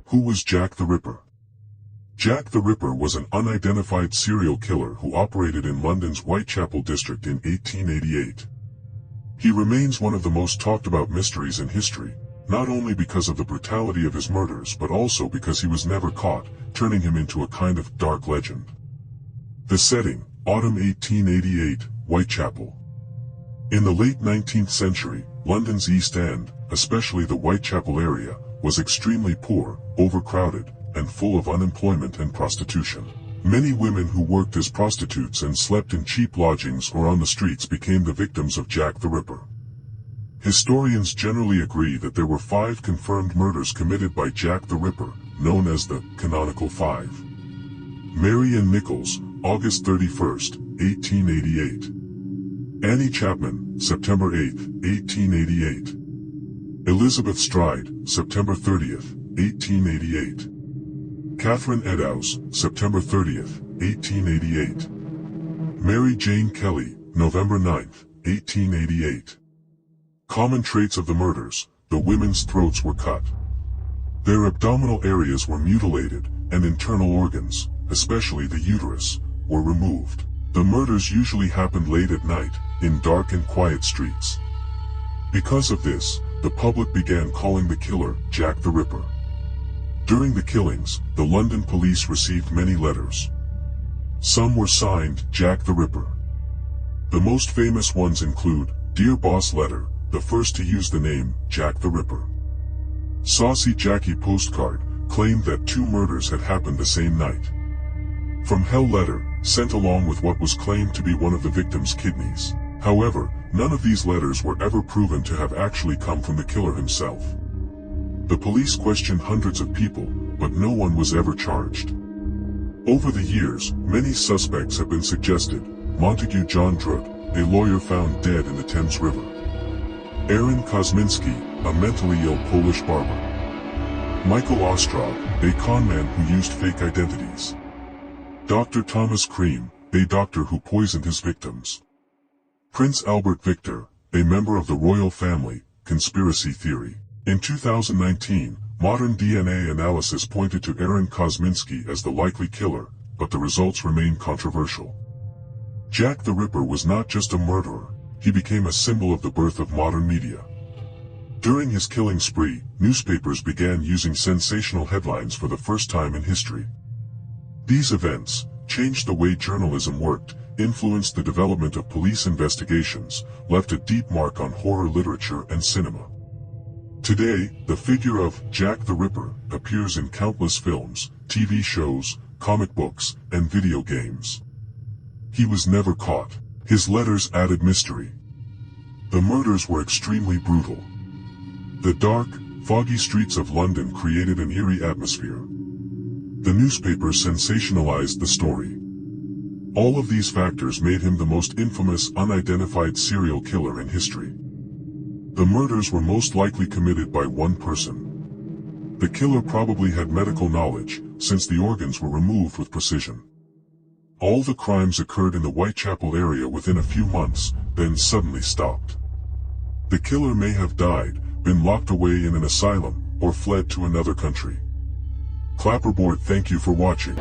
Who was Jack the Ripper? Jack the Ripper was an unidentified serial killer who operated in London's Whitechapel district in 1888. He remains one of the most talked about mysteries in history, not only because of the brutality of his murders but also because he was never caught, turning him into a kind of dark legend. The setting, autumn 1888, Whitechapel. In the late 19th century, London's East End, especially the Whitechapel area, was extremely poor, overcrowded, and full of unemployment and prostitution. Many women who worked as prostitutes and slept in cheap lodgings or on the streets became the victims of Jack the Ripper. Historians generally agree that there were 5 confirmed murders committed by Jack the Ripper, known as the Canonical Five. Mary Ann Nichols, August 31, 1888. Annie Chapman, September 8, 1888. Elizabeth Stride, September 30, 1888. Catherine Eddowes, September 30, 1888. Mary Jane Kelly, November 9, 1888. Common traits of the murders: the women's throats were cut. Their abdominal areas were mutilated, and internal organs, especially the uterus, were removed. The murders usually happened late at night, in dark and quiet streets. Because of this, the public began calling the killer Jack the Ripper. During the killings, the London police received many letters. Some were signed Jack the Ripper. The most famous ones include Dear Boss letter, the first to use the name Jack the Ripper. Saucy Jackie postcard claimed that 2 murders had happened the same night. From Hell letter, sent along with what was claimed to be one of the victim's kidneys. However, none of these letters were ever proven to have actually come from the killer himself. The police questioned hundreds of people, but no one was ever charged. Over the years, many suspects have been suggested. Montague John Druid, a lawyer found dead in the Thames River. Aaron Kosminski, a mentally ill Polish barber. Michael Ostrog, a conman who used fake identities. Dr. Thomas Cream, a doctor who poisoned his victims. Prince Albert Victor, a member of the royal family, conspiracy theory. In 2019, modern DNA analysis pointed to Aaron Kosminski as the likely killer, but the results remain controversial. Jack the Ripper was not just a murderer, he became a symbol of the birth of modern media. During his killing spree, newspapers began using sensational headlines for the first time in history. These events changed the way journalism worked, influenced the development of police investigations, left a deep mark on horror literature and cinema. Today, the figure of Jack the Ripper appears in countless films, TV shows, comic books, and video games. He was never caught. His letters added mystery. The murders were extremely brutal. The dark, foggy streets of London created an eerie atmosphere. The newspapers sensationalized the story. All of these factors made him the most infamous unidentified serial killer in history. The murders were most likely committed by one person. The killer probably had medical knowledge, since the organs were removed with precision. All the crimes occurred in the Whitechapel area within a few months, then suddenly stopped. The killer may have died, been locked away in an asylum, or fled to another country. Clapperboard, thank you for watching.